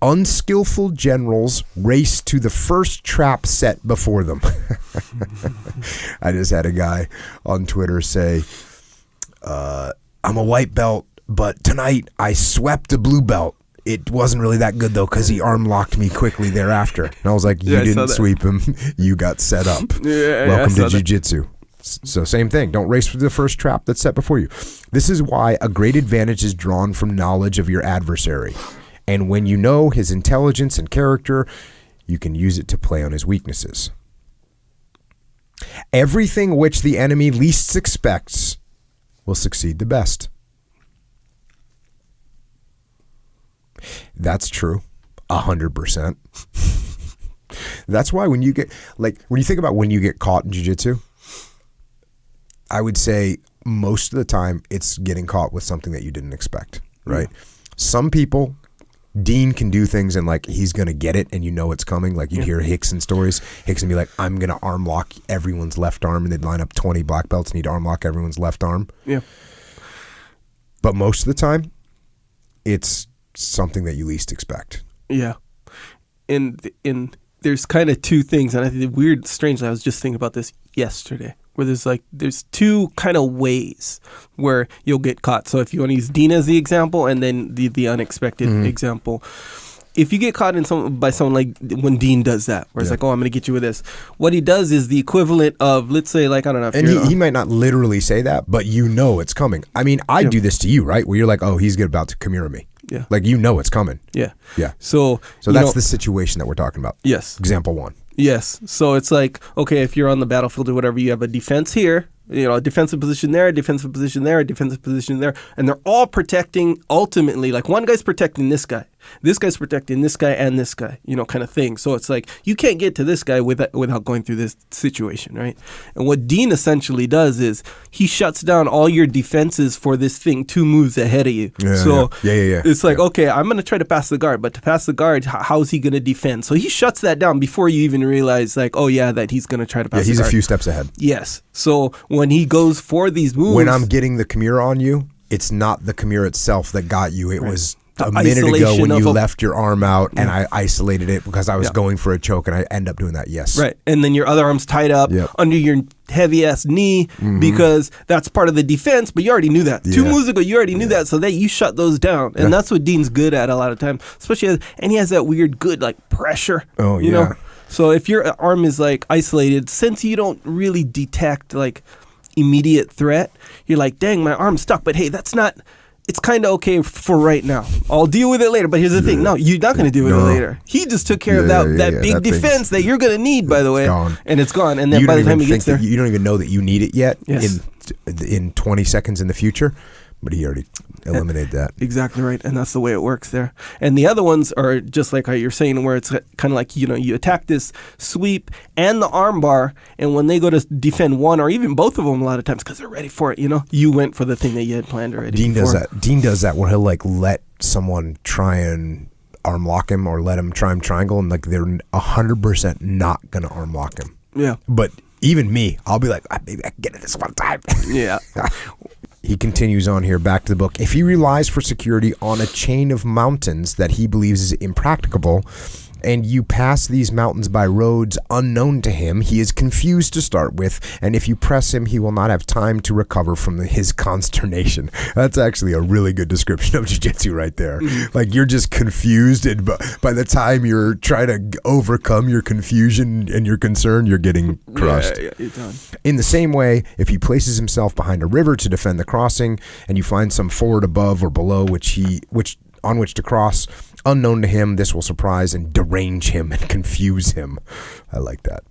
Unskillful generals race to the first trap set before them. I just had a guy on Twitter say, I'm a white belt, but tonight I swept a blue belt. It wasn't really that good, though, because he arm locked me quickly thereafter. And I was like, you didn't sweep him. You got set up. Welcome to Jiu-Jitsu. So same thing. Don't race for the first trap that's set before you. This is why a great advantage is drawn from knowledge of your adversary. And when you know his intelligence and character, you can use it to play on his weaknesses. Everything which the enemy least expects will succeed the best. That's true. 100%. That's why when you think about when you get caught in jiu-jitsu, I would say most of the time it's getting caught with something that you didn't expect, right? Yeah. Some people, Dean can do things and like he's going to get it and you know it's coming. Like you hear Hickson stories. Hickson be like, I'm going to arm lock everyone's left arm, and they'd line up 20 black belts and he'd arm lock everyone's left arm. Yeah. But most of the time, it's something that you least expect. Yeah. And there's kind of two things, and I think strangely, I was just thinking about this yesterday, where there's two kind of ways where you'll get caught. So if you want to use Dean as the example, and then the unexpected example. If you get caught by someone like when Dean does that, where it's like, oh, I'm going to get you with this. What he does is the equivalent of, let's say, like, I don't know. And he might not literally say that, but you know it's coming. I mean, I do this to you, right? Where you're like, oh, he's about to Kimura me. Yeah. Like, you know it's coming. Yeah. Yeah. So that's the situation that we're talking about. Yes. Example one. Yes. So it's like, okay, if you're on the battlefield or whatever, you have a defense here, a defensive position there, a defensive position there, a defensive position there, and they're all protecting ultimately, like one guy's protecting this guy's protecting this guy and this guy, kind of thing. So it's like, you can't get to this guy without going through this situation, right? And what Dean essentially does is he shuts down all your defenses for this thing 2 moves ahead of you. It's like, okay, I'm going to try to pass the guard, but to pass the guard, how's he going to defend? So he shuts that down before you even realize, like, oh yeah, that he's going to try to pass the guard. Yeah, he's a few steps ahead. Yes. So when he goes for these moves. When I'm getting the Kimura on you, it's not the Kimura itself that got you. It was a minute ago when you left your arm out and I isolated it because I was going for a choke, and I end up doing that. Yes. Right. And then your other arm's tied up under your heavy ass knee because that's part of the defense, but you already knew that. 2 moves ago, you already knew that, so that you shut those down. And that's what Dean's good at a lot of times, especially and he has that weird good like pressure. Oh, you know? So if your arm is like isolated, since you don't really detect like immediate threat, you're like, dang, my arm's stuck, but hey, it's kind of okay for right now. I'll deal with it later. But here's the thing. No, you're not going to deal with it later. He just took care of that big defense that you're going to need, by the way. Gone. And it's gone. And then by the time he gets there. You don't even know that you need it yet in 20 seconds in the future. But he already eliminated that. Exactly right. And that's the way it works there. And the other ones are just like how you're saying, where it's kind of like, you attack this sweep and the arm bar, and when they go to defend one or even both of them a lot of times because they're ready for it, you went for the thing that you had planned already. Dean does that where he'll like let someone try and arm lock him or let him try and triangle, and like they're 100% not going to arm lock him. Yeah. But even me, I'll be like, maybe I can get it this one time. Yeah. He continues on here, back to the book. If he relies for security on a chain of mountains that he believes is impracticable, and you pass these mountains by roads unknown to him, he is confused to start with, and if you press him, he will not have time to recover from his consternation. That's actually a really good description of jiu-jitsu right there. Like, you're just confused, and by the time you're trying to overcome your confusion and your concern, you're getting crushed. Yeah, you're done. In the same way, if he places himself behind a river to defend the crossing, and you find some ford above or below on which to cross, unknown to him, this will surprise and derange him and confuse him. I like that.